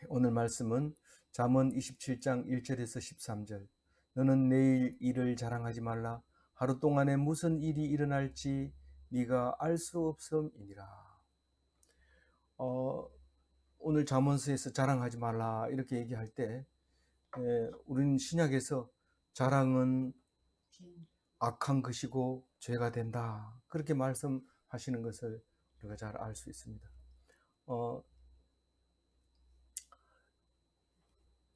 오늘 말씀은 잠언 27장 1절에서 13절. 너는 내일 일을 자랑하지 말라. 하루 동안에 무슨 일이 일어날지 네가 알 수 없음이니라. 오늘 잠언서에서 자랑하지 말라 이렇게 얘기할 때 우리는 신약에서 자랑은 악한 것이고 죄가 된다 그렇게 말씀하시는 것을 우리가 잘 알 수 있습니다.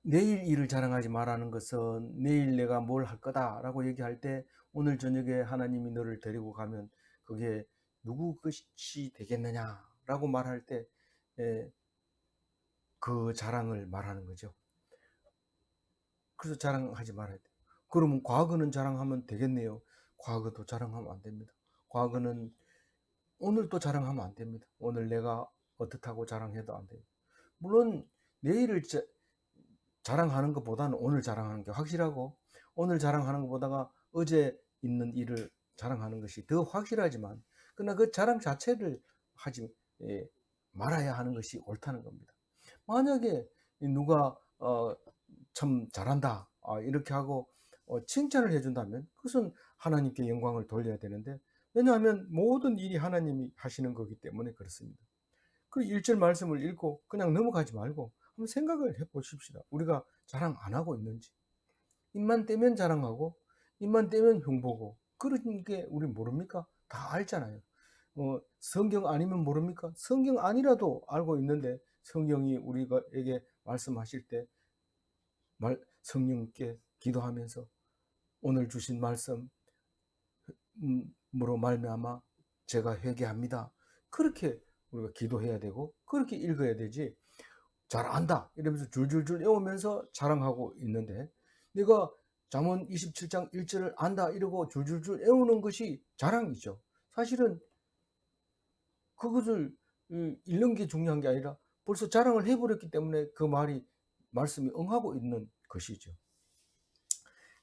내일 일을 자랑하지 말라는 것은 내일 내가 뭘 할 거다라고 얘기할 때 오늘 저녁에 하나님이 너를 데리고 가면 그게 누구 것이 되겠느냐라고 말할 때 그 자랑을 말하는 거죠. 그래서 자랑하지 말아야 돼요. 그러면 과거는 자랑하면 되겠네요. 과거도 자랑하면 안 됩니다. 과거는 오늘도 자랑하면 안 됩니다. 오늘 내가 어떻다고 자랑해도 안 돼요. 물론 내일을 자랑하는 것보다는 오늘 자랑하는 게 확실하고 오늘 자랑하는 것보다가 어제 있는 일을 자랑하는 것이 더 확실하지만 그러나 그 자랑 자체를 하지 말아야 하는 것이 옳다는 겁니다. 만약에 누가 참 잘한다 이렇게 하고 칭찬을 해준다면 그것은 하나님께 영광을 돌려야 되는데 왜냐하면 모든 일이 하나님이 하시는 거기 때문에 그렇습니다. 그 1절 말씀을 읽고 그냥 넘어가지 말고 한번 생각을 해보십시다. 우리가 자랑 안 하고 있는지. 입만 떼면 자랑하고 입만 떼면 흉보고 그런 게 우리 모릅니까? 다 알잖아요. 성경 아니면 모릅니까? 성경 아니라도 알고 있는데 성경이 우리에게 말씀하실 때 성령께 기도하면서 오늘 주신 말씀으로 말미암아 제가 회개합니다. 그렇게 우리가 기도해야 되고 그렇게 읽어야 되지 잘 안다 이러면서 줄줄줄 외우면서 자랑하고 있는데 내가 잠언 27장 1절을 안다 이러고 줄줄줄 외우는 것이 자랑이죠. 사실은 그것을 읽는 게 중요한 게 아니라 벌써 자랑을 해버렸기 때문에 그 말씀이 응하고 있는 것이죠.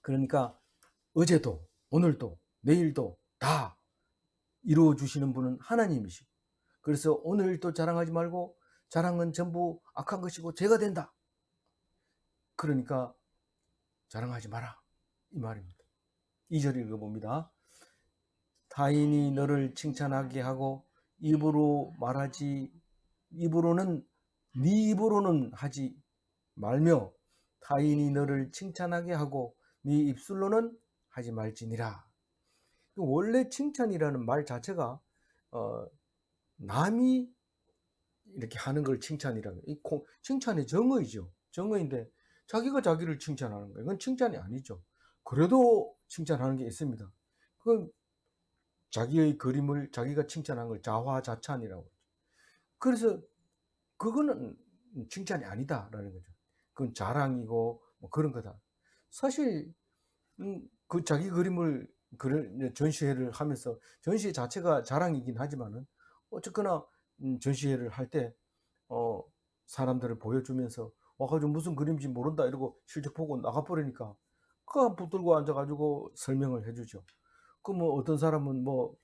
그러니까 어제도 오늘도 내일도 다 이루어주시는 분은 하나님이시고 그래서 오늘도 자랑하지 말고 자랑은 전부 악한 것이고 죄가 된다. 그러니까 자랑하지 마라 이 말입니다. 2절 읽어봅니다. 타인이 너를 칭찬하게 하고 입으로는 네 입으로는 하지 말며 타인이 너를 칭찬하게 하고 네 입술로는 하지 말지니라. 원래 칭찬이라는 말 자체가 남이 이렇게 하는 걸 칭찬이라고 해요. 칭찬의 정의죠. 정의인데 자기가 자기를 칭찬하는 거예요. 이건 칭찬이 아니죠. 그래도 칭찬하는 게 있습니다. 그 자기의 그림을 자기가 칭찬한 걸 자화자찬이라고 하죠. 그래서 그거는 칭찬이 아니다라는 거죠. 그건 자랑이고 뭐 그런 거다. 사실 그 자기 그림을 전시회를 하면서 전시회 자체가 자랑이긴 하지만은 어쨌거나 전시회를 할 때 사람들을 보여주면서 와가지고 무슨 그림인지 모른다 이러고 실적 보고 나가버리니까 그 붙들고 앉아가지고 설명을 해주죠. 그 뭐 어떤 사람은 뭐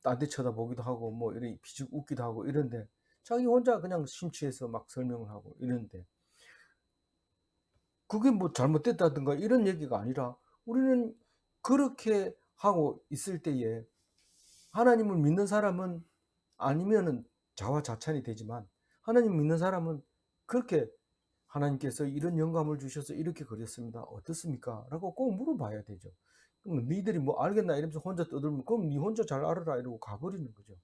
딴 데 쳐다보기도 하고 뭐 이렇게 비죽 웃기도 하고 이런데 자기 혼자 그냥 심취해서 막 설명을 하고 이런데 그게 뭐 잘못됐다든가 이런 얘기가 아니라 우리는 그렇게 하고 있을 때에 하나님을 믿는 사람은 아니면은 자화자찬이 되지만 하나님 믿는 사람은 그렇게 하나님께서 이런 영감을 주셔서 이렇게 그렸습니다. 어떻습니까? 라고 꼭 물어봐야 되죠. 그럼 니들이 뭐 알겠나 이러면서 혼자 떠들면 그럼 니 혼자 잘 알아라 이러고 가버리는 거죠.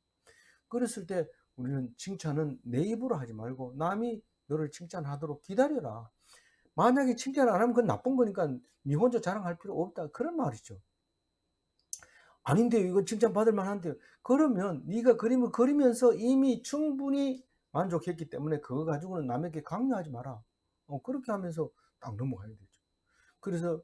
그랬을 때 우리는 칭찬은 내 입으로 하지 말고 남이 너를 칭찬하도록 기다려라. 만약에 칭찬 안 하면 그건 나쁜 거니까 니 혼자 자랑할 필요 없다. 그런 말이죠. 아닌데요. 이건 칭찬받을 만한데요. 그러면 네가 그림을 그리면서 이미 충분히 만족했기 때문에 그거 가지고는 남에게 강요하지 마라. 그렇게 하면서 딱 넘어가야 되죠. 그래서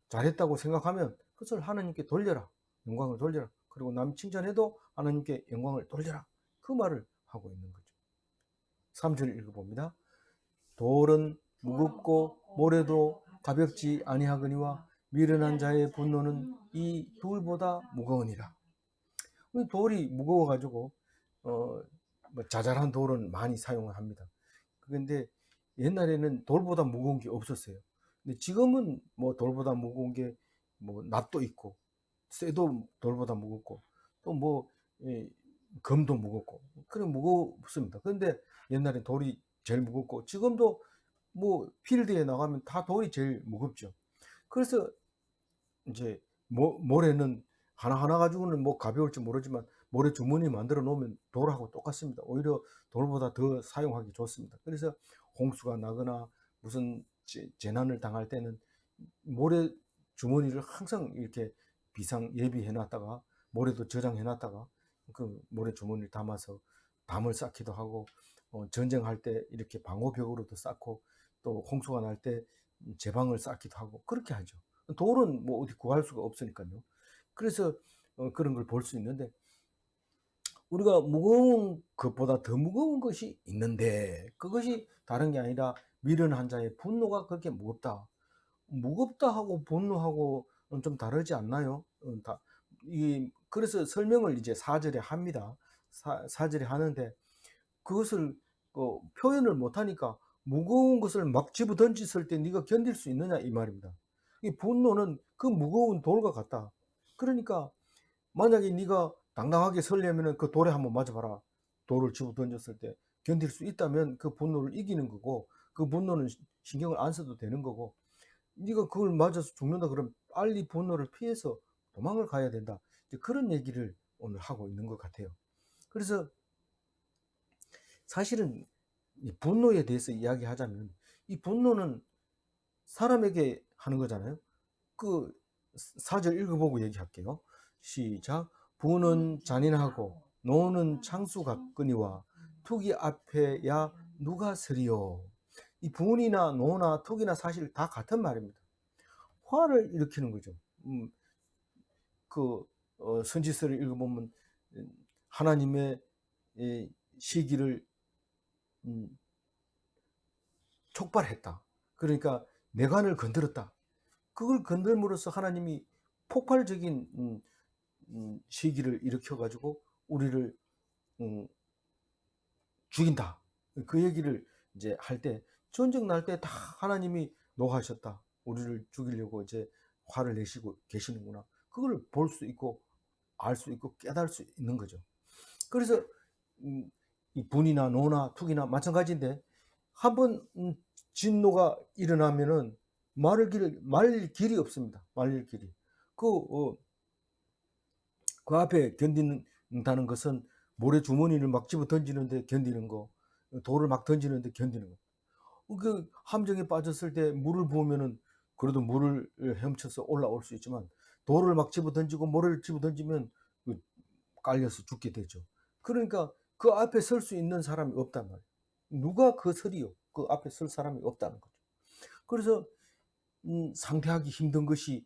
잘했다고 생각하면 그것을 하나님께 돌려라. 영광을 돌려라. 그리고 남 칭찬해도 하나님께 영광을 돌려라. 그 말을 하고 있는 거죠. 3절 읽어봅니다. 돌은 무겁고 모래도 가볍지 아니하거니와 미련한 자의 분노는 이 돌보다 무거우니라. 돌이 무거워가지고 뭐 자잘한 돌은 많이 사용을 합니다. 그런데 옛날에는 돌보다 무거운 게 없었어요. 근데 지금은 뭐 돌보다 무거운 게 뭐 낫도 있고 쇠도 돌보다 무겁고 또 뭐 금도 무겁고 그래 무겁습니다. 그런데 옛날에 돌이 제일 무겁고 지금도 뭐 필드에 나가면 다 돌이 제일 무겁죠. 그래서 이제 모래는 하나하나 가지고는 뭐 가벼울지 모르지만 모래 주머니 만들어 놓으면 돌하고 똑같습니다. 오히려 돌보다 더 사용하기 좋습니다. 그래서 홍수가 나거나 무슨 재난을 당할 때는 모래 주머니를 항상 이렇게 비상 예비해 놨다가 모래도 저장해 놨다가 그 모래 주머니를 담아서 담을 쌓기도 하고 전쟁할 때 이렇게 방호벽으로도 쌓고 또 홍수가 날 때 제방을 쌓기도 하고 그렇게 하죠. 돌은 뭐 어디 구할 수가 없으니까요. 그래서 그런 걸 볼 수 있는데 우리가 무거운 것보다 더 무거운 것이 있는데 그것이 다른 게 아니라 미련한 자의 분노가 그렇게 무겁다. 무겁다 하고 분노하고는 좀 다르지 않나요? 그래서 설명을 이제 4절에 합니다. 4절에 하는데 그것을 표현을 못하니까 무거운 것을 막 집어 던졌을 때 네가 견딜 수 있느냐 이 말입니다. 이 분노는 그 무거운 돌과 같다. 그러니까 만약에 네가 당당하게 서려면은 그 돌에 한번 맞아봐라. 돌을 집어 던졌을 때 견딜 수 있다면 그 분노를 이기는 거고 그 분노는 신경을 안 써도 되는 거고 네가 그걸 맞아서 죽는다 그러면 빨리 분노를 피해서 도망을 가야 된다. 그런 얘기를 오늘 하고 있는 것 같아요. 그래서 사실은 이 분노에 대해서 이야기하자면 이 분노는 사람에게 하는 거잖아요. 그 4절 읽어보고 얘기할게요. 시작. 부는 잔인하고 노는 창수 같거니와 투기 앞에야 누가 서리요. 이 분이나 노나 투기나 사실 다 같은 말입니다. 화를 일으키는 거죠. 선지서를 읽어보면 하나님의 시기를 촉발했다. 그러니까 내관을 건드렸다. 그걸 건들므로써 하나님이 폭발적인 시기를 일으켜가지고 우리를 죽인다. 그 얘기를 이제 할 때 전쟁 날 때 다 하나님이 노하셨다. 우리를 죽이려고 이제 화를 내시고 계시는구나. 그걸 볼 수 있고 알 수 있고 깨달을 수 있는 거죠. 그래서 이 분이나 노나 투기나 마찬가지인데 한번 진노가 일어나면은 말릴 길이 없습니다. 말릴 길이. 그 앞에 견딘다는 것은 모래 주머니를 막 집어 던지는데 견디는 거, 돌을 막 던지는데 견디는 거. 그 함정에 빠졌을 때 물을 부으면은 그래도 물을 헤엄쳐서 올라올 수 있지만 돌을 막 집어 던지고 모래를 집어 던지면 깔려서 죽게 되죠. 그러니까 그 앞에 설 수 있는 사람이 없단 말이에요. 누가 그 서리요? 그 앞에 설 사람이 없다는 거죠. 그래서 상대하기 힘든 것이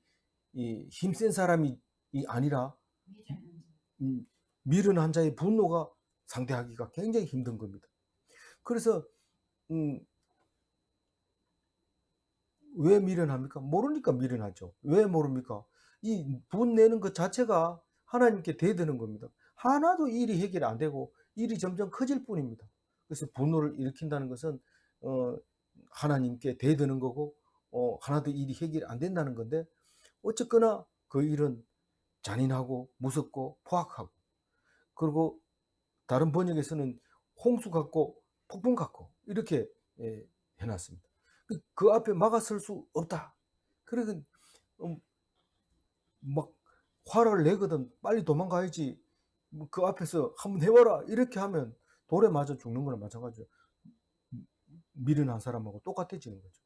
이 힘센 사람이 아니라 미련한 자의 분노가 상대하기가 굉장히 힘든 겁니다. 그래서 왜 미련합니까? 모르니까 미련하죠. 왜 모릅니까? 이 분내는 것 자체가 하나님께 대드는 겁니다. 하나도 일이 해결이 안 되고 일이 점점 커질 뿐입니다. 그래서 분노를 일으킨다는 것은 하나님께 대드는 거고 하나도 일이 해결이 안 된다는 건데 어쨌거나 그 일은 잔인하고 무섭고 포악하고 그리고 다른 번역에서는 홍수 같고 폭풍 같고 이렇게 해놨습니다. 그 앞에 막아설 수 없다. 그래서 막 화를 내거든 빨리 도망가야지. 그 앞에서 한번 해봐라 이렇게 하면 돌에 맞아 죽는 거나 마찬가지죠. 미련한 사람하고 똑같아지는 거죠.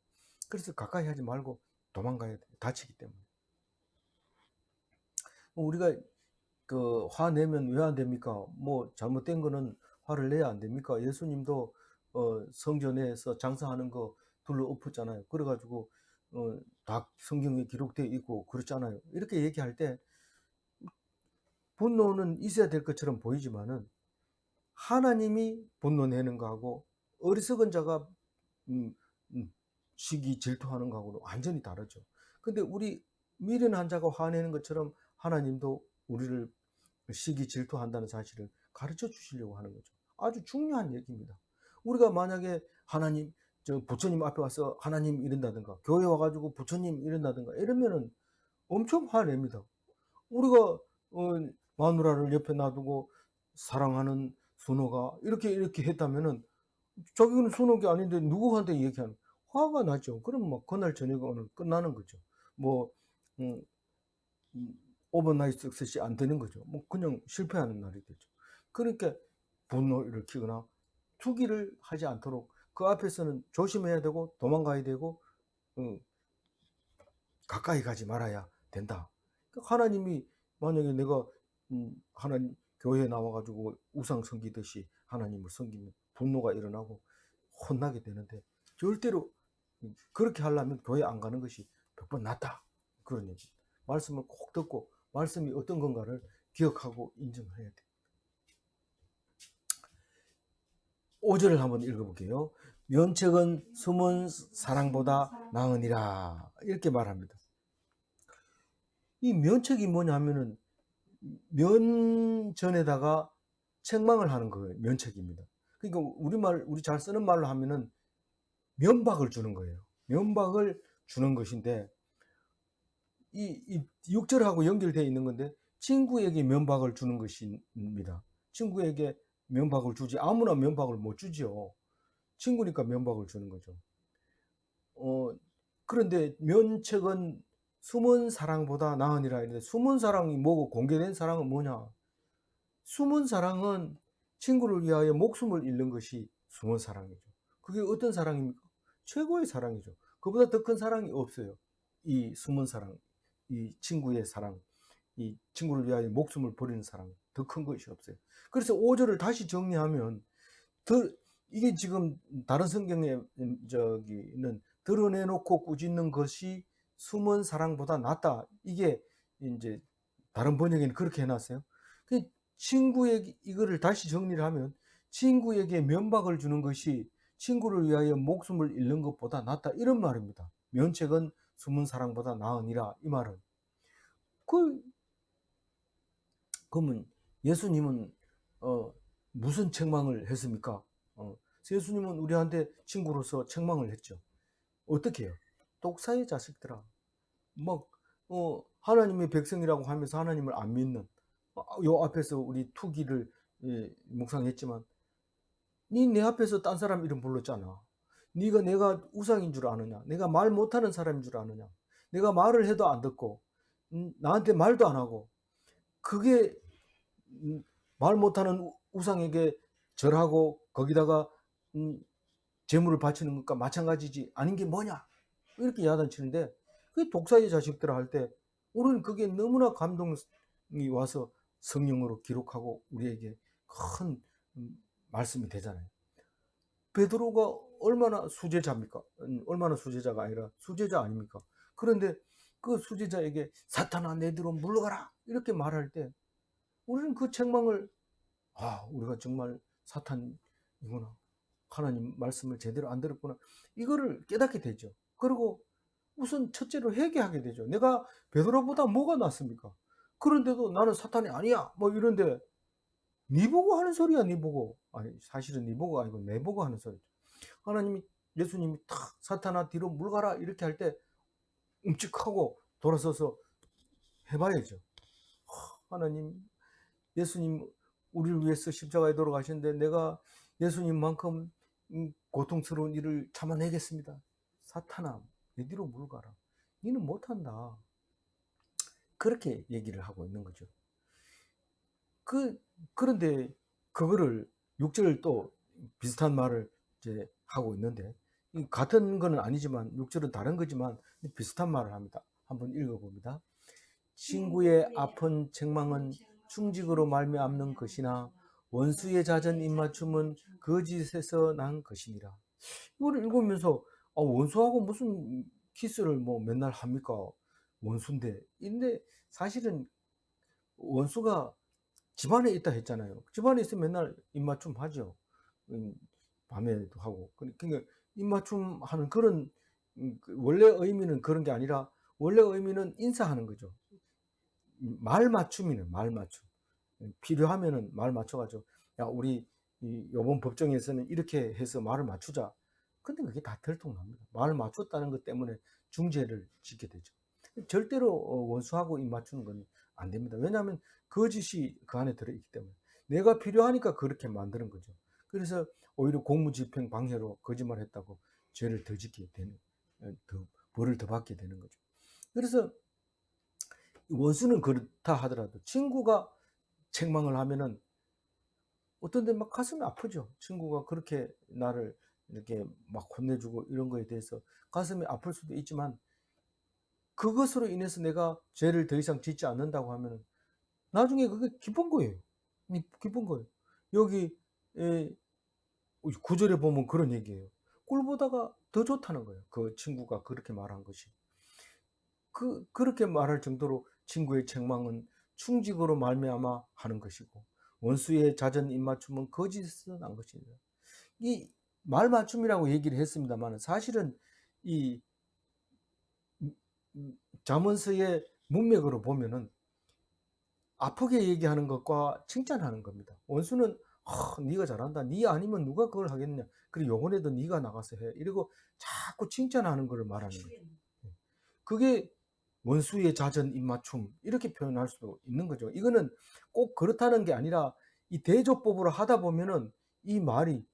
그래서 가까이 하지 말고 도망가야 돼. 다치기 때문에. 우리가 그 화내면 왜 안 됩니까? 뭐 잘못된 거는 화를 내야 안 됩니까? 예수님도 성전에서 장사하는 거 둘러 엎었잖아요. 그래가지고 다 성경에 기록되어 있고 그렇잖아요. 이렇게 얘기할 때 분노는 있어야 될 것처럼 보이지만은 하나님이 분노내는 거하고 어리석은 자가 음, 시기 질투하는 거하고는 완전히 다르죠. 근데 우리 미련한 자가 화내는 것처럼 하나님도 우리를 시기 질투한다는 사실을 가르쳐 주시려고 하는 거죠. 아주 중요한 얘기입니다. 우리가 만약에 하나님, 부처님 앞에 와서 하나님 이런다든가, 교회 와가지고 부처님 이런다든가 이러면은 엄청 화냅니다. 우리가 마누라를 옆에 놔두고 사랑하는 순호가 이렇게 했다면은 자기는 순호가 아닌데 누구한테 얘기하는, 화가 나죠. 그럼 뭐 그날 저녁에 오늘 끝나는 거죠. 뭐 음, 오버나이트 석셋이 안 되는 거죠. 뭐 그냥 실패하는 날이 되죠. 그러니까 분노를 일으키거나 투기를 하지 않도록 그 앞에서는 조심해야 되고 도망가야 되고 가까이 가지 말아야 된다. 하나님이 만약에 내가 하나님 교회에 나와가지고 우상 섬기듯이 하나님을 섬기면 분노가 일어나고 혼나게 되는데, 절대로 그렇게 하려면 교회 안 가는 것이 100번 낫다, 그런 얘기. 말씀을 꼭 듣고 말씀이 어떤 건가를 기억하고 인정을 해야 돼. 5절을 한번 읽어볼게요. 면책은 숨은 사랑보다 나으니라, 이렇게 말합니다. 이 면책이 뭐냐면은 면전에다가 책망을 하는 거예요. 면책입니다. 그러니까 우리 잘 쓰는 말로 하면은 면박을 주는 거예요. 면박을 주는 것인데, 이 6절하고 연결되어 있는 건데, 친구에게 면박을 주는 것입니다. 친구에게 면박을 주지, 아무나 면박을 못 주죠. 친구니까 면박을 주는 거죠. 그런데 면책은 숨은 사랑보다 나으니라 했는데, 숨은 사랑이 뭐고 공개된 사랑은 뭐냐? 숨은 사랑은 친구를 위하여 목숨을 잃는 것이 숨은 사랑이죠. 그게 어떤 사랑입니까? 최고의 사랑이죠. 그보다 더 큰 사랑이 없어요. 이 숨은 사랑, 이 친구의 사랑, 이 친구를 위하여 목숨을 버리는 사랑, 더 큰 것이 없어요. 그래서 5절을 다시 정리하면, 이게 지금 다른 성경에 저기는 드러내놓고 꾸짖는 것이 숨은 사랑보다 낫다, 이게 이제 다른 번역에는 그렇게 해놨어요. 친구에게, 이거를 다시 정리를 하면, 친구에게 면박을 주는 것이 친구를 위하여 목숨을 잃는 것보다 낫다, 이런 말입니다. 면책은 숨은 사랑보다 나으니라, 이 말은. 그러면 예수님은 무슨 책망을 했습니까? 예수님은 우리한테 친구로서 책망을 했죠. 어떻게 해요? 독사의 자식들아, 막 하나님의 백성이라고 하면서 하나님을 안 믿는, 요 앞에서 우리 투기를 묵상했지만, 니 내 앞에서 딴 사람 이름 불렀잖아. 네가 내가 우상인 줄 아느냐? 내가 말 못하는 사람인 줄 아느냐? 내가 말을 해도 안 듣고 나한테 말도 안 하고, 그게 말 못하는 우상에게 절하고 거기다가 재물을 바치는 것과 마찬가지지 아닌 게 뭐냐, 이렇게 야단치는데, 그게 독사의 자식들아 할 때 우리는 그게 너무나 감동이 와서 성령으로 기록하고 우리에게 큰 말씀이 되잖아요. 베드로가 얼마나 수제자입니까? 얼마나 수제자가 아니라 수제자 아닙니까? 그런데 그 수제자에게 사탄아 내 뒤로 물러가라, 이렇게 말할 때 우리는 그 책망을, 우리가 정말 사탄이구나, 하나님 말씀을 제대로 안 들었구나, 이거를 깨닫게 되죠. 그리고 우선 첫째로 회개하게 되죠. 내가 베드로보다 뭐가 낫습니까? 그런데도 나는 사탄이 아니야, 뭐 이런데, 네 보고 하는 소리야. 네 보고, 아니 사실은 네 보고 아니고 내 보고 하는 소리죠. 하나님이, 예수님이 탁 사탄아 뒤로 물가라 이렇게 할 때 움직하고 돌아서서 해봐야죠. 하나님, 예수님 우리를 위해서 십자가에 돌아가셨는데 내가 예수님만큼 고통스러운 일을 참아내겠습니다. 사탄아 내 뒤로 물가라, 니는 못한다, 그렇게 얘기를 하고 있는 거죠. 그런데 그거를 6절 또 비슷한 말을 이제 하고 있는데, 같은 거는 아니지만 6절은 다른 거지만 비슷한 말을 합니다. 한번 읽어봅니다. 친구의 아픈 책망은 충직으로 말미암는 것이나 원수의 잦은 입맞춤은 거짓에서 난 것이니라. 이거를 읽으면서 원수하고 무슨 키스를 뭐 맨날 합니까? 원수인데. 근데 사실은 원수가 집안에 있다 했잖아요. 집안에 있으면 맨날 입맞춤 하죠. 밤에도 하고. 그러니까 입맞춤 하는 그런, 원래 의미는 그런 게 아니라, 원래 의미는 인사하는 거죠. 말 맞춤이네, 말 맞춤. 필요하면은 말 맞춰가지고, 야, 우리 요번 법정에서는 이렇게 해서 말을 맞추자. 근데 그게 다 들통납니다. 말을 맞췄다는 것 때문에 중죄를 짓게 되죠. 절대로 원수하고 입 맞추는 건 안 됩니다. 왜냐하면 거짓이 그 안에 들어있기 때문에. 내가 필요하니까 그렇게 만드는 거죠. 그래서 오히려 공무집행 방해로 거짓말했다고 죄를 더 짓게 되는, 더 벌을 더 받게 되는 거죠. 그래서 원수는 그렇다 하더라도 친구가 책망을 하면은 어떤 데 막 가슴이 아프죠. 친구가 그렇게 나를 이렇게 막 혼내주고 이런 거에 대해서 가슴이 아플 수도 있지만, 그것으로 인해서 내가 죄를 더 이상 짓지 않는다고 하면 나중에 그게 기쁜 거예요. 기쁜 거예요. 여기 구절에 보면 그런 얘기예요. 꿀보다가 더 좋다는 거예요. 그 친구가 그렇게 말한 것이. 그렇게 말할 정도로 친구의 책망은 충직으로 말미암아 하는 것이고, 원수의 잦은 입맞춤은 거짓은 난 것입니다. 이 말맞춤이라고 얘기를 했습니다만, 사실은 이 잠언서의 문맥으로 보면은 아프게 얘기하는 것과 칭찬하는 겁니다. 원수는 네가 잘한다. 네 아니면 누가 그걸 하겠냐. 그리고 요번에도 네가 나가서 해. 이러고 자꾸 칭찬하는 걸 말하는 거예요. 그게 원수의 잦은 입맞춤, 이렇게 표현할 수도 있는 거죠. 이거는 꼭 그렇다는 게 아니라 이 대조법으로 하다 보면은 이 말이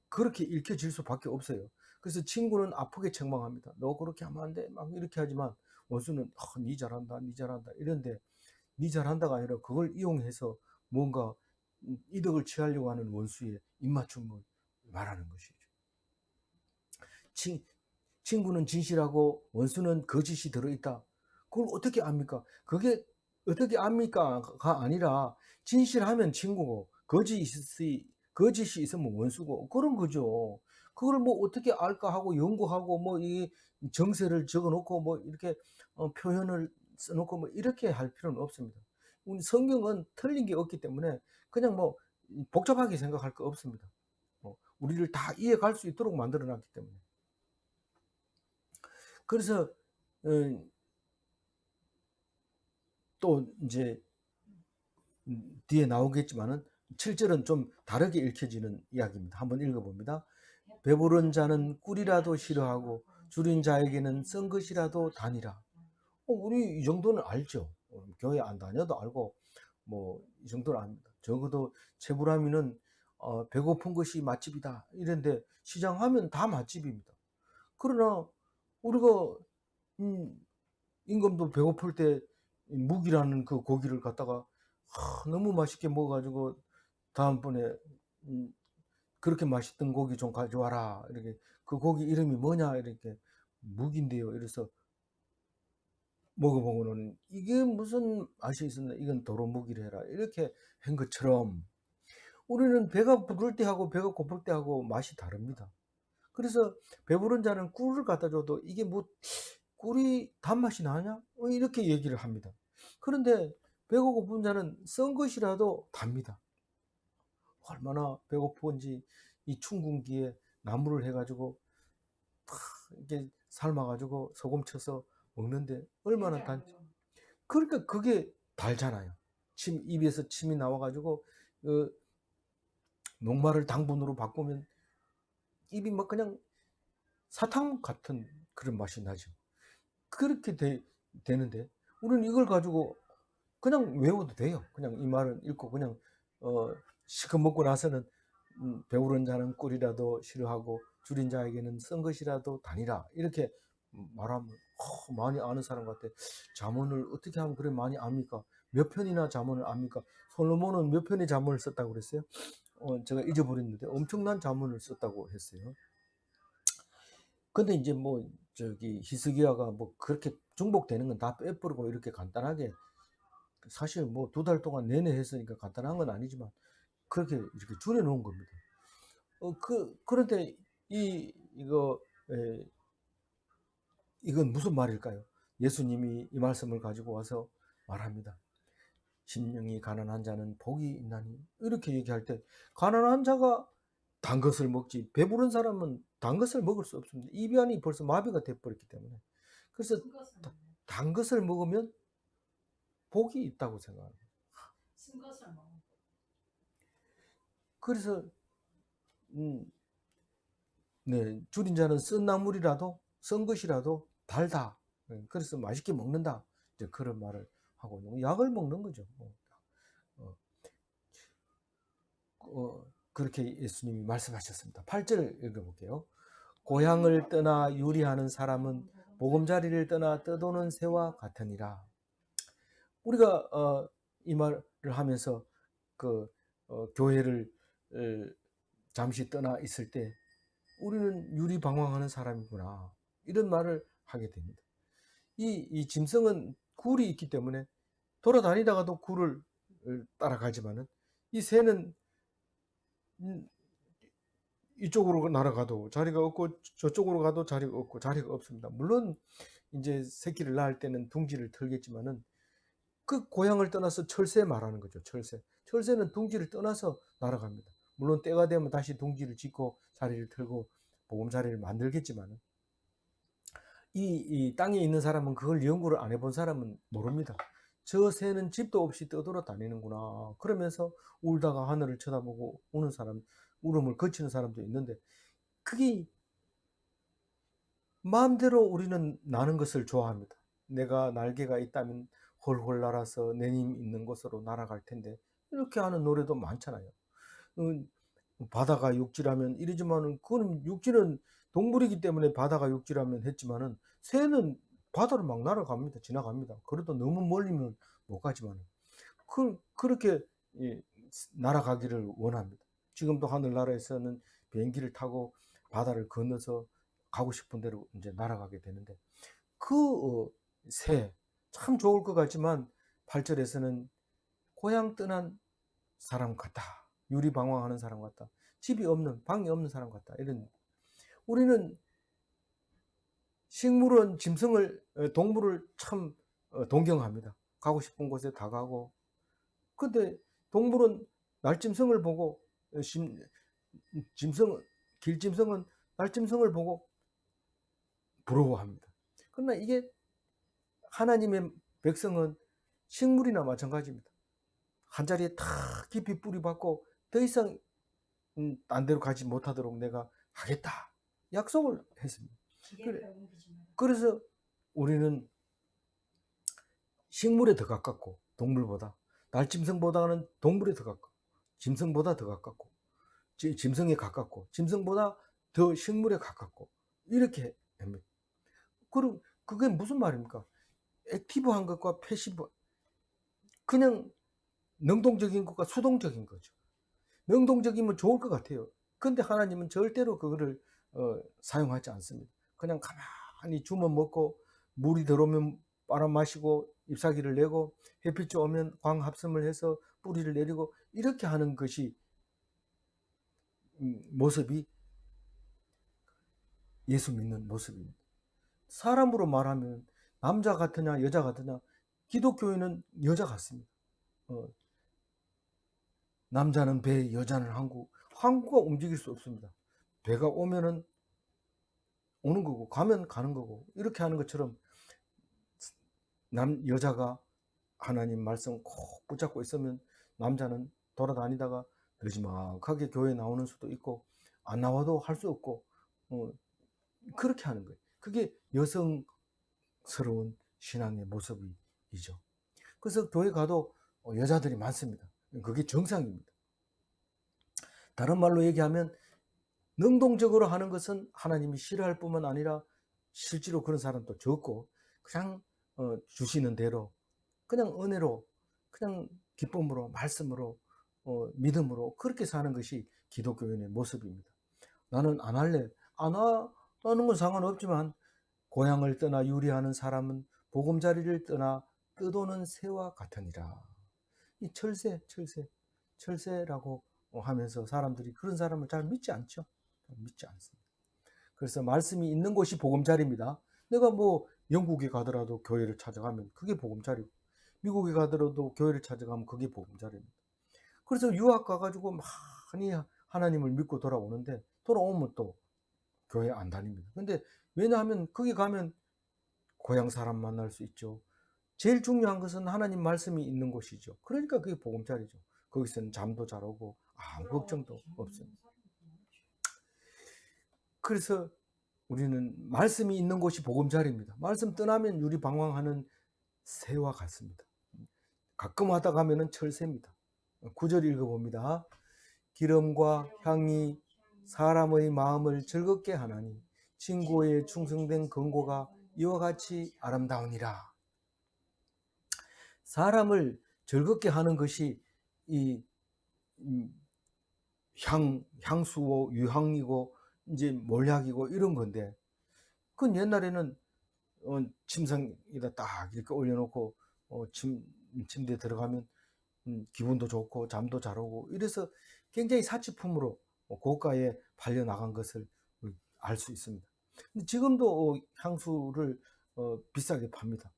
그렇게 읽혀질 수밖에 없어요. 그래서 친구는 아프게 책망합니다. 너 그렇게 하면 안 돼. 막 이렇게 하지만 원수는 네 잘한다, 네 잘한다 이런데, 네 잘한다가 아니라 그걸 이용해서 뭔가 이득을 취하려고 하는 원수의 입맞춤을 말하는 것이죠. 친구는 진실하고 원수는 거짓이 들어있다. 그걸 어떻게 압니까? 그게 어떻게 압니까가 아니라 진실하면 친구고 거짓이 있으면 원수고 그런 거죠. 그걸 뭐 어떻게 알까 하고 연구하고 뭐 이 정세를 적어놓고 뭐 이렇게 표현을 써놓고 뭐 이렇게 할 필요는 없습니다. 우리 성경은 틀린 게 없기 때문에 그냥 뭐 복잡하게 생각할 거 없습니다. 우리를 다 이해갈 수 있도록 만들어놨기 때문에. 그래서 또 이제 뒤에 나오겠지만은 7절은 좀 다르게 읽혀지는 이야기입니다. 한번 읽어봅니다. 배부른 자는 꿀이라도 싫어하고 줄인 자에게는 쓴 것이라도 다니라. 우리 이 정도는 알죠. 교회 안 다녀도 알고 뭐 이 정도는 압니다. 적어도 채부라미는 배고픈 것이 맛집이다 이런데 시장 하면 다 맛집입니다. 그러나 우리가 임금도 배고플 때 묵이라는 그 고기를 갖다가 너무 맛있게 먹어가지고 다음번에 그렇게 맛있던 고기 좀 가져와라 이렇게, 그 고기 이름이 뭐냐 이렇게, 묵인데요 이래서 먹어보고는 이게 무슨 맛이 있었나, 이건 도루묵이라 해라 이렇게 한 것처럼 우리는 배가 부를 때하고 배가 고플 때하고 맛이 다릅니다. 그래서 배부른 자는 꿀을 갖다 줘도 이게 뭐 꿀이 단맛이 나냐 이렇게 얘기를 합니다. 그런데 배가 고픈 자는 쓴 것이라도 답니다. 얼마나 배고픈지 이 춘궁기에 나무를 해가지고 이렇게 삶아가지고 소금 쳐서 먹는데 얼마나 단지. 그러니까 그게 달잖아요. 입에서 침이 나와가지고 녹말을 당분으로 바꾸면 입이 막 그냥 사탕 같은 그런 맛이 나죠. 그렇게 되는데 우리는 이걸 가지고 그냥 외워도 돼요. 그냥 이 말을 읽고 그냥 시커 먹고 나서는 배부른 자는 꿀이라도 싫어하고 줄인 자에게는 쓴 것이라도 다니라 이렇게 말하면 많이 아는 사람 같아. 잠언을 어떻게 하면 그래 많이 압니까? 몇 편이나 잠언을 압니까? 솔로몬은 몇 편의 잠언을 썼다고 그랬어요? 제가 잊어버렸는데 엄청난 잠언을 썼다고 했어요. 근데 이제 뭐 저기 히스기야가 뭐 그렇게 중복되는 건 다 빼버리고 이렇게 간단하게, 사실 뭐 2달 동안 내내 했으니까 간단한 건 아니지만 그렇게 이렇게 줄여놓은 겁니다. 그런데 이건 무슨 말일까요? 예수님이 이 말씀을 가지고 와서 말합니다. 심령이 가난한 자는 복이 있나니 이렇게 얘기할 때, 가난한 자가 단 것을 먹지 배부른 사람은 단 것을 먹을 수 없습니다. 입 안이 벌써 마비가 돼버렸기 때문에. 그래서 단 것을 먹으면 복이 있다고 생각합니다. 그래서 음, 네, 줄인 자는 쓴 나물이라도 쓴 것이라도 달다. 그래서 맛있게 먹는다. 이제 그런 말을 하고 있는 약을 먹는 거죠. 어, 그렇게 예수님이 말씀하셨습니다. 8절 읽어볼게요. 고향을 떠나 유리하는 사람은 보금자리를 떠나 떠도는 새와 같으니라. 우리가 이 말을 하면서 그 교회를 잠시 떠나 있을 때 우리는 유리방황하는 사람이구나 이런 말을 하게 됩니다. 이 짐승은 굴이 있기 때문에 돌아다니다가도 굴을 따라가지만은 이 새는 이쪽으로 날아가도 자리가 없고 저쪽으로 가도 자리가 없고 자리가 없습니다. 물론 이제 새끼를 낳을 때는 둥지를 털겠지만은 그 고향을 떠나서 철새 말하는 거죠. 철새. 철새는 둥지를 떠나서 날아갑니다. 물론 때가 되면 다시 둥지를 짓고 자리를 털고 보금자리를 만들겠지만은 이 땅에 있는 사람은 그걸 연구를 안 해본 사람은 모릅니다. 저 새는 집도 없이 떠돌아 다니는구나. 그러면서 울다가 하늘을 쳐다보고 우는 사람, 울음을 거치는 사람도 있는데 그게 마음대로 우리는 나는 것을 좋아합니다. 내가 날개가 있다면 홀홀 날아서 내님 있는 곳으로 날아갈 텐데 이렇게 하는 노래도 많잖아요. 음, 바다가 육지라면 이러지만은 그거는 육지는 동물이기 때문에 바다가 육지라면 했지만은 새는 바다를 막 날아갑니다. 지나갑니다. 그래도 너무 멀리면 못 가지만 그렇게 날아가기를 원합니다. 지금도 하늘나라에서는 비행기를 타고 바다를 건너서 가고 싶은 대로 이제 날아가게 되는데 그 새 참 좋을 것 같지만 8절에서는 고향 떠난 사람 같다. 유리방황하는 사람 같다. 집이 없는 방이 없는 사람 같다. 이런 우리는 식물은 짐승을 동물을 참 동경합니다. 가고 싶은 곳에 다 가고 근데 동물은 날짐승을 보고 짐승 길짐승은 날짐승을 보고 부러워합니다. 그러나 이게 하나님의 백성은 식물이나 마찬가지입니다. 한 자리에 탁 깊이 뿌리 박고 더 이상 딴 데로 가지 못하도록 내가 하겠다. 약속을 했습니다. 그래서 우리는 식물에 더 가깝고 동물보다 날짐승보다는 동물에 더 가깝고 짐승보다 더 가깝고 짐승에 가깝고 짐승보다 더 식물에 가깝고 이렇게 됩니다. 그럼 그게 무슨 말입니까? 액티브한 것과 패시브 그냥 능동적인 것과 수동적인 거죠. 능동적이면 좋을 것 같아요. 근데 하나님은 절대로 그거를 사용하지 않습니다. 그냥 가만히 주면 먹고 물이 들어오면 빨아 마시고 잎사귀를 내고 햇빛이 오면 광합성을 해서 뿌리를 내리고 이렇게 하는 것이 모습이 예수 믿는 모습입니다. 사람으로 말하면 남자 같으냐 여자 같으냐 기독교인은 여자 같습니다. 남자는 배, 여자는 항구. 항구가 움직일 수 없습니다. 배가 오면은 오는 거고 가면 가는 거고 이렇게 하는 것처럼 여자가 하나님 말씀 꼭 붙잡고 있으면 남자는 돌아다니다가 느지막하게 교회 나오는 수도 있고 안 나와도 할 수 없고 그렇게 하는 거예요. 그게 여성스러운 신앙의 모습이죠. 그래서 교회 가도 여자들이 많습니다. 그게 정상입니다. 다른 말로 얘기하면 능동적으로 하는 것은 하나님이 싫어할 뿐만 아니라 실제로 그런 사람도 적고 그냥 주시는 대로 그냥 은혜로 그냥 기쁨으로 말씀으로 믿음으로 그렇게 사는 것이 기독교인의 모습입니다. 나는 안 할래. 안 하는 건 상관없지만 고향을 떠나 유리하는 사람은 보금자리를 떠나 떠도는 새와 같으니라. 이 철새라고 하면서 사람들이 그런 사람을 잘 믿지 않죠. 믿지 않습니다. 그래서 말씀이 있는 곳이 보금자리입니다. 내가 뭐 영국에 가더라도 교회를 찾아가면 그게 보금자리고 미국에 가더라도 교회를 찾아가면 그게 보금자리입니다. 그래서 유학 가가지고 많이 하나님을 믿고 돌아오는데 돌아오면 또 교회 안 다닙니다. 근데 왜냐하면 거기 가면 고향 사람 만날 수 있죠. 제일 중요한 것은 하나님 말씀이 있는 곳이죠. 그러니까 그게 보금자리죠. 거기서는 잠도 잘 오고 아무 걱정도 없어요. 그래서 우리는 말씀이 있는 곳이 보금자리입니다. 말씀 떠나면 유리방황하는 새와 같습니다. 가끔 하다 가면은 철새입니다. 9절 읽어봅니다. 기름과 향이 사람의 마음을 즐겁게 하나니 친구의 충성된 권고가 이와 같이 아름다우니라. 사람을 즐겁게 하는 것이 이 향수고 유향이고 이제 몰약이고 이런 건데, 그건 옛날에는 침상에다 딱 이렇게 올려놓고 침대에 들어가면 기분도 좋고 잠도 잘 오고 이래서 굉장히 사치품으로 고가에 팔려 나간 것을 알 수 있습니다. 근데 지금도 향수를 비싸게 팝니다.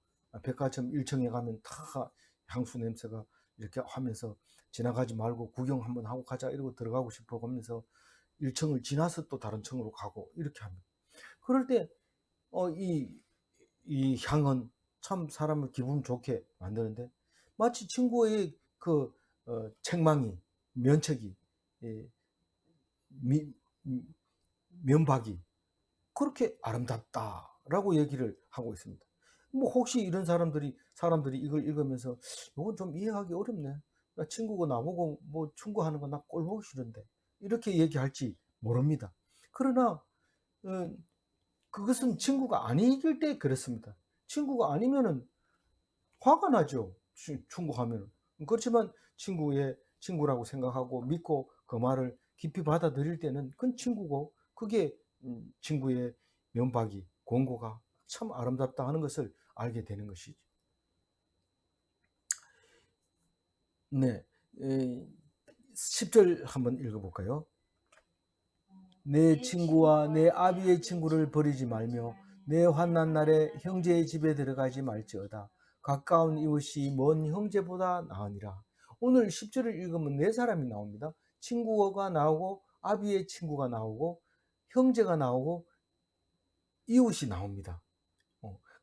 백화점 1층에 가면 다 향수 냄새가 이렇게 하면서 지나가지 말고 구경 한번 하고 가자 이러고 들어가고 싶어 하면서 1층을 지나서 또 다른 층으로 가고 이렇게 합니다. 그럴 때 이 향은 참 사람을 기분 좋게 만드는데, 마치 친구의 그 책망이, 면책이, 면박이 그렇게 아름답다라고 얘기를 하고 있습니다. 뭐 혹시 이런 사람들이 이걸 읽으면서 이건 좀 이해하기 어렵네, 나 친구가 나보고 뭐 충고하는 거 나 꼴보기 싫은데 이렇게 얘기할지 모릅니다. 그러나 그것은 친구가 아니길 때 그렇습니다. 친구가 아니면은 화가 나죠, 충고하면. 그렇지만 친구라고 생각하고 믿고 그 말을 깊이 받아들일 때는 그건 친구고, 그게 친구의 면박이, 권고가 참 아름답다 하는 것을 알게 되는 것이죠. 네, 10절 한번 읽어볼까요? 내 친구와 내 아비의 친구를 버리지 말며 내 환난 날에 형제의 집에 들어가지 말지어다. 가까운 이웃이 먼 형제보다 나으니라. 오늘 10절을 읽으면 네 사람이 나옵니다. 친구가 나오고 아비의 친구가 나오고 형제가 나오고 이웃이 나옵니다.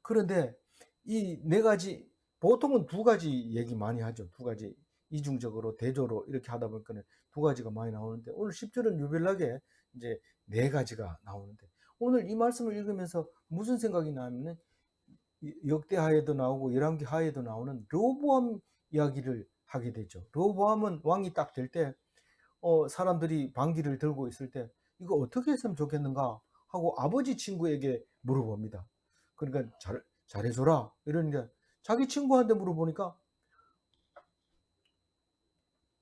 그런데 이 네 가지, 보통은 두 가지 얘기 많이 하죠. 두 가지, 이중적으로 대조로 이렇게 하다 보니까 두 가지가 많이 나오는데, 오늘 10절은 유별나게 이제 네 가지가 나오는데, 오늘 이 말씀을 읽으면서 무슨 생각이 나냐면 역대하에도 나오고 열왕기하에도 나오는 르호보암 이야기를 하게 되죠. 르호보암은 왕이 딱 될 때 사람들이 반기를 들고 있을 때 이거 어떻게 했으면 좋겠는가 하고 아버지 친구에게 물어봅니다. 그러니까 잘해줘라 이러는데, 자기 친구한테 물어보니까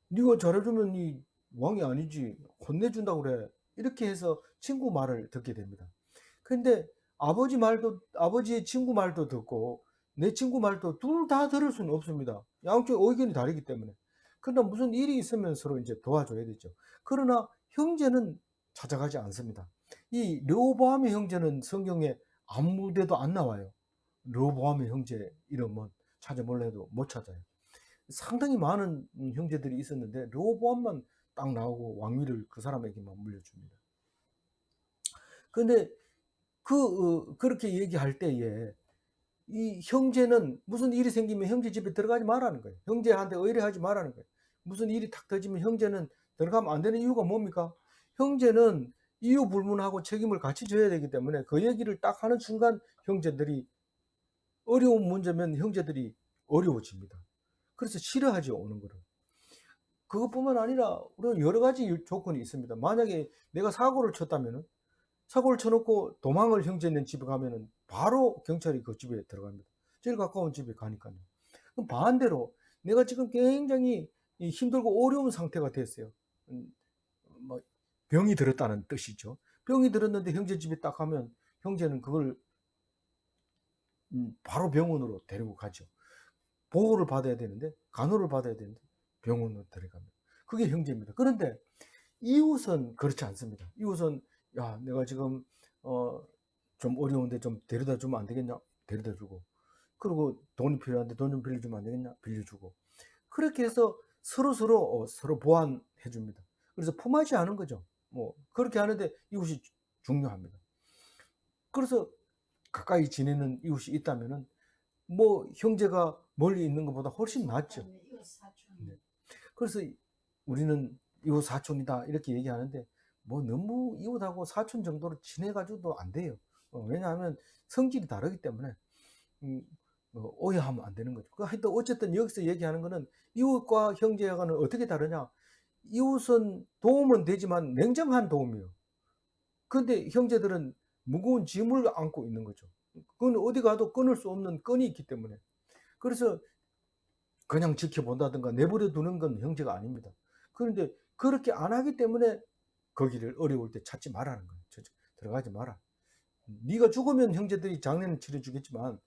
네가 잘해주면 이 왕이 아니지, 혼내준다고 그래, 이렇게 해서 친구 말을 듣게 됩니다. 근데 아버지의 친구 말도 듣고 내 친구 말도 둘 다 들을 수는 없습니다. 양쪽 의견이 다르기 때문에. 그러나 무슨 일이 있으면 서로 이제 도와줘야 되죠. 그러나 형제는 찾아가지 않습니다. 이 르호보암의 형제는 성경에 아무 데도 안 나와요. 르호보암의 형제 이름은 찾아보려 해도 못 찾아요. 상당히 많은 형제들이 있었는데 르호보암만 딱 나오고 왕위를 그 사람에게만 물려줍니다. 근데 그렇게 얘기할 때에 이 형제는 무슨 일이 생기면 형제 집에 들어가지 말라는 거예요. 형제한테 의뢰하지 말라는 거예요. 무슨 일이 탁 터지면 형제는 들어가면 안 되는 이유가 뭡니까? 형제는 이유 불문하고 책임을 같이 져야 되기 때문에 그 얘기를 딱 하는 순간 형제들이, 어려운 문제면 형제들이 어려워집니다. 그래서 싫어하죠, 오는 거를. 그것뿐만 아니라 여러 가지 조건이 있습니다. 만약에 내가 사고를 쳤다면은, 사고를 쳐놓고 도망을 형제는 집에 가면은 바로 경찰이 그 집에 들어갑니다. 제일 가까운 집에 가니까요. 그럼 반대로 내가 지금 굉장히 힘들고 어려운 상태가 됐어요. 뭐 병이 들었다는 뜻이죠. 병이 들었는데 형제 집에 딱 가면 형제는 그걸 바로 병원으로 데리고 가죠. 보호를 받아야 되는데, 간호를 받아야 되는데 병원으로 데려갑니다. 그게 형제입니다. 그런데 이웃은 그렇지 않습니다. 이웃은 야, 내가 지금 좀 어려운데 좀 데려다 주면 안 되겠냐? 데려다 주고, 그리고 돈이 필요한데 돈 좀 빌려주면 안 되겠냐? 빌려주고, 그렇게 해서 서로 보완해 줍니다. 그래서 품앗이 하는 거죠. 뭐 그렇게 하는데 이웃이 중요합니다. 그래서 가까이 지내는 이웃이 있다면은 뭐 형제가 멀리 있는 것보다 훨씬 낫죠. 네. 그래서 우리는 이웃 사촌이다 이렇게 얘기하는데, 뭐 너무 이웃하고 사촌 정도로 친해가지고도 안 돼요. 왜냐하면 성질이 다르기 때문에 음, 오해하면 안 되는 거죠. 하여튼 어쨌든 여기서 얘기하는 거는 이웃과 형제와는 어떻게 다르냐? 이웃은 도움은 되지만 냉정한 도움이에요. 근데 형제들은 무거운 짐을 안고 있는 거죠. 그건 어디 가도 끊을 수 없는 끈이 있기 때문에. 그래서 그냥 지켜본다든가 내버려 두는 건 형제가 아닙니다. 그런데 그렇게 안 하기 때문에 거기를 어려울 때 찾지 말라는 거예요. 들어가지 마라. 네가 죽으면 형제들이 장례는 치러주겠지만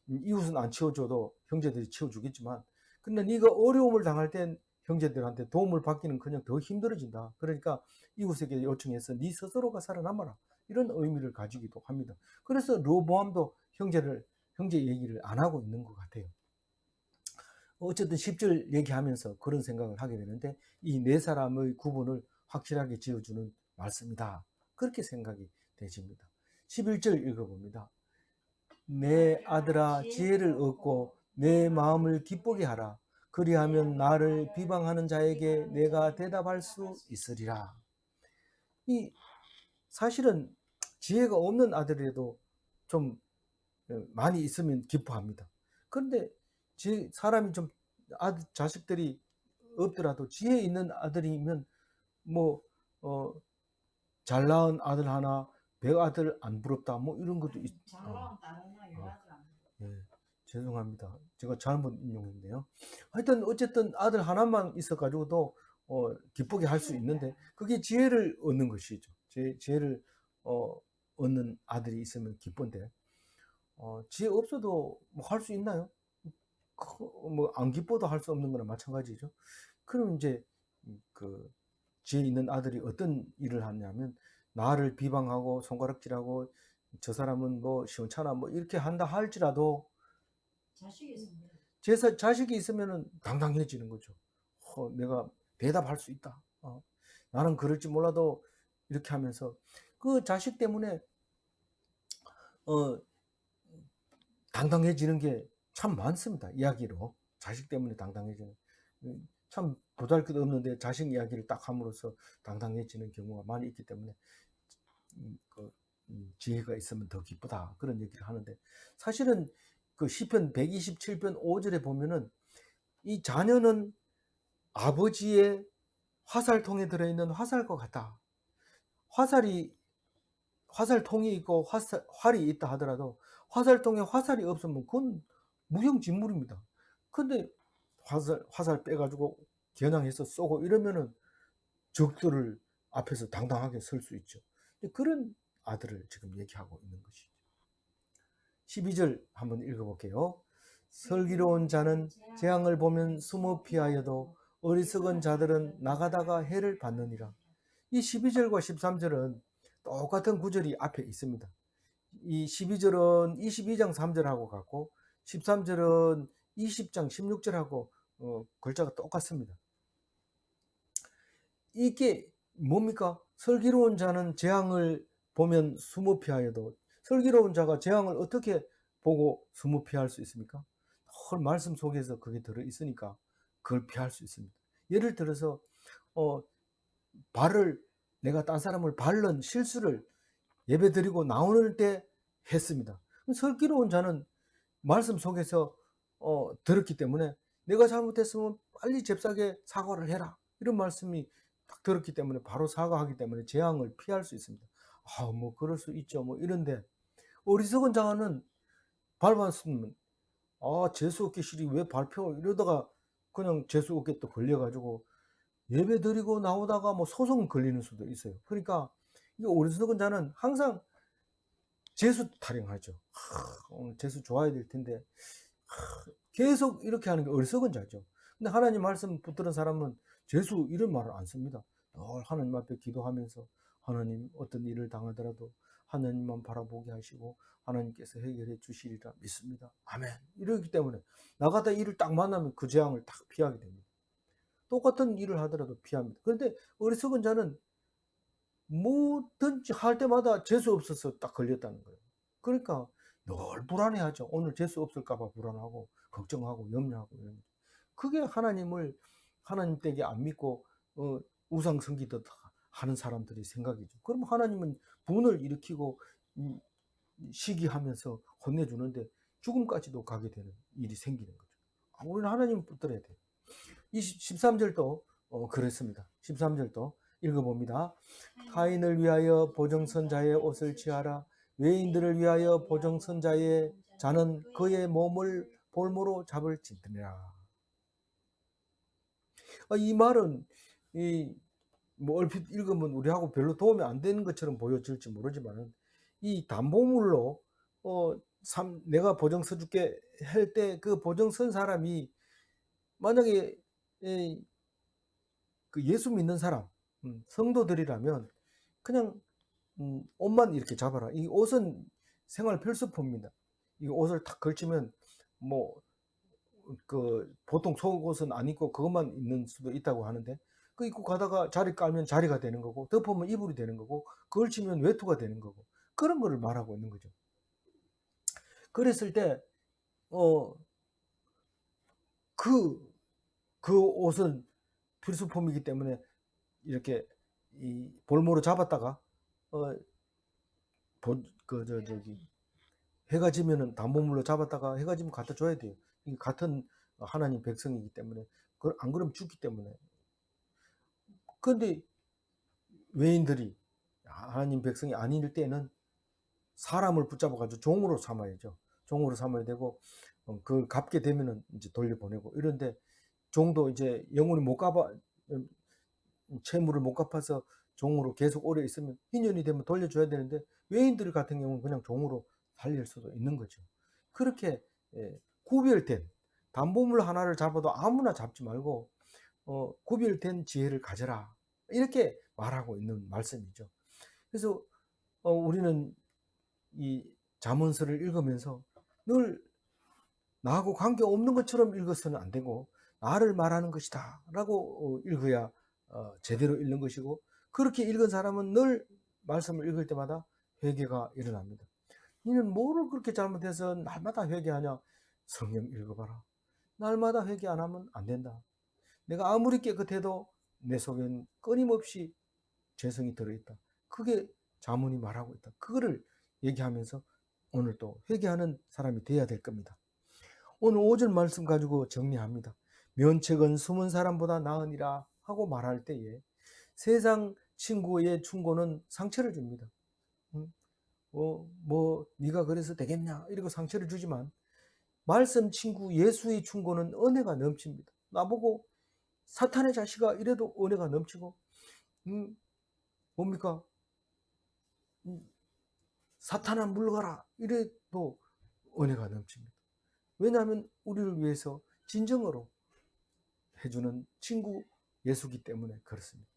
이웃은 안 치워줘도 형제들이 치워주겠지만 근데 네가 어려움을 당할 땐 형제들한테 도움을 받기는 그냥 더 힘들어진다. 그러니까 이웃에게 요청해서 네 스스로가 살아남아라. 이런 의미를 가지기도 합니다. 그래서 르호보암도 형제 얘기를 안 하고 있는 것 같아요. 어쨌든 10절 얘기하면서 그런 생각을 하게 되는데 이 네 사람의 구분을 확실하게 지어주는 말씀이다. 그렇게 생각이 되십니다. 11절 읽어봅니다. 내 아들아 지혜를 얻고 내 마음을 기쁘게 하라. 그리하면 나를 비방하는 자에게 내가 대답할 수 있으리라. 이 사실은 지혜가 없는 아들이라도 좀 많이 있으면 기뻐합니다. 그런데 사람이 좀 자식들이 없더라도 지혜 있는 아들이면 뭐 잘 낳은 아들 하나 배아들 안 부럽다 뭐 이런 것도 잘 나온 딸 하나 여자들 안 예, 죄송합니다. 제가 잘못 인용했네요. 하여튼 어쨌든 아들 하나만 있어가지고도 기쁘게 할 수 있는데 그게 지혜를 얻는 것이죠. 지혜를 얻는 아들이 있으면 기쁜데 지혜 없어도 뭐 할 수 있나요? 뭐 안 기뻐도 할 수 없는 거나 마찬가지죠. 그럼 이제 그 지혜 있는 아들이 어떤 일을 하냐면 나를 비방하고 손가락질하고 저 사람은 뭐 시원찮아 뭐 이렇게 한다 할지라도 자식이 있습니다. 자식이 있으면 당당해지는 거죠. 내가 대답할 수 있다. 나는 그럴지 몰라도 이렇게 하면서 그 자식 때문에 어, 당당해지는 게 참 많습니다. 이야기로 자식 때문에 당당해지는 참 보잘것없는데 자식 이야기를 딱 함으로써 당당해지는 경우가 많이 있기 때문에 그 지혜가 있으면 더 기쁘다 그런 얘기를 하는데 사실은 그 시편 127편 5절에 보면은 이 자녀는 아버지의 화살통에 들어있는 화살과 같다. 화살통이 있고 활이 있다 하더라도 화살통에 화살이 없으면 그건 무형진물입니다. 근데 화살 빼가지고 겨냥해서 쏘고 이러면은 적들을 앞에서 당당하게 설 수 있죠. 그런 아들을 지금 얘기하고 있는 것이죠. 12절 한번 읽어볼게요. 슬기로운 자는 재앙을 보면 숨어 피하여도 어리석은 자들은 나가다가 해를 받느니라. 이 12절과 13절은 똑같은 구절이 앞에 있습니다. 이 12절은 22장 3절하고 같고 13절은 20장 16절하고 글자가 똑같습니다. 이게 뭡니까? 슬기로운 자는 재앙을 보면 숨어 피하여도 슬기로운 자가 재앙을 어떻게 보고 숨어 피할 수 있습니까? 말씀 속에서 그게 들어 있으니까 그걸 피할 수 있습니다. 예를 들어서 발을 내가 딴 사람을 밟는 실수를 예배드리고 나오는 때 했습니다. 슬기로운 자는 말씀 속에서 들었기 때문에 내가 잘못했으면 빨리 잽싸게 사과를 해라. 이런 말씀이 딱 들었기 때문에 바로 사과하기 때문에 재앙을 피할 수 있습니다. 뭐 그럴 수 있죠. 뭐 이런데 어리석은 자는 밟았으면 재수없게 실이 왜 밟혀 이러다가 그냥 재수없게 또 걸려가지고 예배 드리고 나오다가 뭐 소송 걸리는 수도 있어요. 그러니까 이 어리석은 자는 항상 재수 타령하죠. 오늘 재수 좋아야 될 텐데 계속 이렇게 하는 게 어리석은 자죠. 근데 하나님 말씀 붙들은 사람은 재수 이런 말을 안 씁니다. 늘 하나님 앞에 기도하면서 하나님 어떤 일을 당하더라도 하나님만 바라보게 하시고 하나님께서 해결해 주시리라 믿습니다. 아멘. 이러기 때문에 나가다 일을 딱 만나면 그 재앙을 딱 피하게 됩니다. 똑같은 일을 하더라도 피합니다. 그런데 어리석은 자는 뭐든지 할 때마다 재수 없어서 딱 걸렸다는 거예요. 그러니까 늘 불안해하죠. 오늘 재수 없을까봐 불안하고 걱정하고 염려하고 이런 거죠. 그게 하나님 댁에 안 믿고 우상 섬기듯 하는 사람들이 생각이죠. 그럼 하나님은 분을 일으키고 시기하면서 혼내주는데 죽음까지도 가게 되는 일이 생기는 거죠. 우리는 하나님을 붙들어야 돼요. 이 13절도 그랬습니다. 13절도 읽어봅니다. 타인을 위하여 보정선자의 옷을 취하라. 외인들을 위하여 보정선자의 자는 그의 몸을 볼모로 잡을지니라. 이 말은 뭐 얼핏 읽으면 우리하고 별로 도움이 안 되는 것처럼 보여질지 모르지만 이 담보물로 내가 보정 서줄게 할 때 그 보정 선 사람이 만약에 그 예수 믿는 사람, 성도들이라면 그냥 옷만 이렇게 잡아라. 이 옷은 생활 필수품입니다. 이 옷을 탁 걸치면 뭐 그 보통 속옷은 안 입고 그것만 입는 수도 있다고 하는데 그 입고 가다가 자리 깔면 자리가 되는 거고 덮으면 이불이 되는 거고 걸치면 외투가 되는 거고 그런 거를 말하고 있는 거죠. 그랬을 때 그 옷은 필수품이기 때문에 이렇게 이 볼모로 잡았다가 해가 지면은 담보물로 잡았다가 해가 지면 갖다 줘야 돼요. 같은 하나님 백성이기 때문에 안 그러면 죽기 때문에. 그런데 외인들이 하나님 백성이 아닐 때는 사람을 붙잡아 가지고 종으로 삼아야죠. 종으로 삼아야 되고 그걸 갚게 되면은 이제 돌려보내고 이런데 종도 이제 영원히 못 갚아 채무를 못 갚아서 종으로 계속 오래 있으면 희년이 되면 돌려줘야 되는데 외인들 같은 경우는 그냥 종으로 살릴 수도 있는 거죠. 그렇게 구별된 담보물 하나를 잡아도 아무나 잡지 말고 구별된 지혜를 가져라 이렇게 말하고 있는 말씀이죠. 그래서 우리는 이 잠언서를 읽으면서 늘 나하고 관계없는 것처럼 읽어서는 안 되고 나를 말하는 것이다 라고 읽어야 제대로 읽는 것이고 그렇게 읽은 사람은 늘 말씀을 읽을 때마다 회개가 일어납니다. 너는 뭐를 그렇게 잘못해서 날마다 회개하냐? 성경 읽어봐라. 날마다 회개 안 하면 안 된다. 내가 아무리 깨끗해도 내 속엔 끊임없이 죄성이 들어있다. 그게 잠언이 말하고 있다. 그거를 얘기하면서 오늘 또 회개하는 사람이 돼야 될 겁니다. 오늘 5절 말씀 가지고 정리합니다. 면책은 숨은 사람보다 나으니라 하고 말할 때에 세상 친구의 충고는 상처를 줍니다. 네가 그래서 되겠냐 이러고 상처를 주지만 말씀 친구 예수의 충고는 은혜가 넘칩니다. 나보고 사탄의 자식아 이래도 은혜가 넘치고 뭡니까? 사탄아 물러가라 이래도 은혜가 넘칩니다. 왜냐하면 우리를 위해서 진정으로 해주는 친구 예수기 때문에 그렇습니다.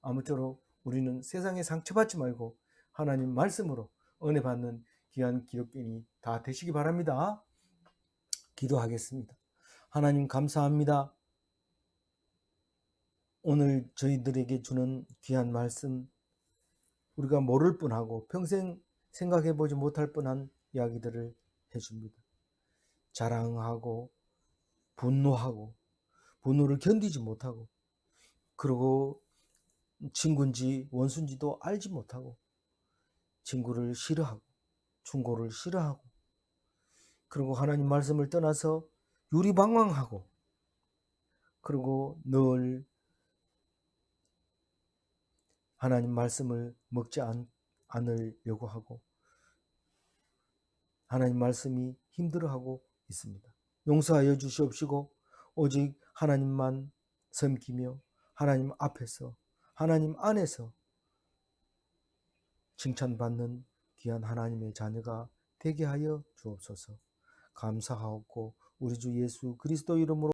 아무쪼록 우리는 세상에 상처받지 말고 하나님 말씀으로 은혜 받는 귀한 기독교인이 다 되시기 바랍니다. 기도하겠습니다. 하나님 감사합니다. 오늘 저희들에게 주는 귀한 말씀 우리가 모를 뻔하고 평생 생각해보지 못할 뻔한 이야기들을 해줍니다. 자랑하고 분노하고 분노를 견디지 못하고 그리고 친구인지 원수인지도 알지 못하고 친구를 싫어하고 충고를 싫어하고 그리고 하나님 말씀을 떠나서 유리방황하고 그리고 늘 하나님 말씀을 먹지 않으려고 하고 하나님 말씀이 힘들어하고 있습니다. 용서하여 주시옵시고 오직 하나님만 섬기며 하나님 앞에서 하나님 안에서 칭찬받는 귀한 하나님의 자녀가 되게 하여 주옵소서. 감사하옵고 우리 주 예수 그리스도 이름으로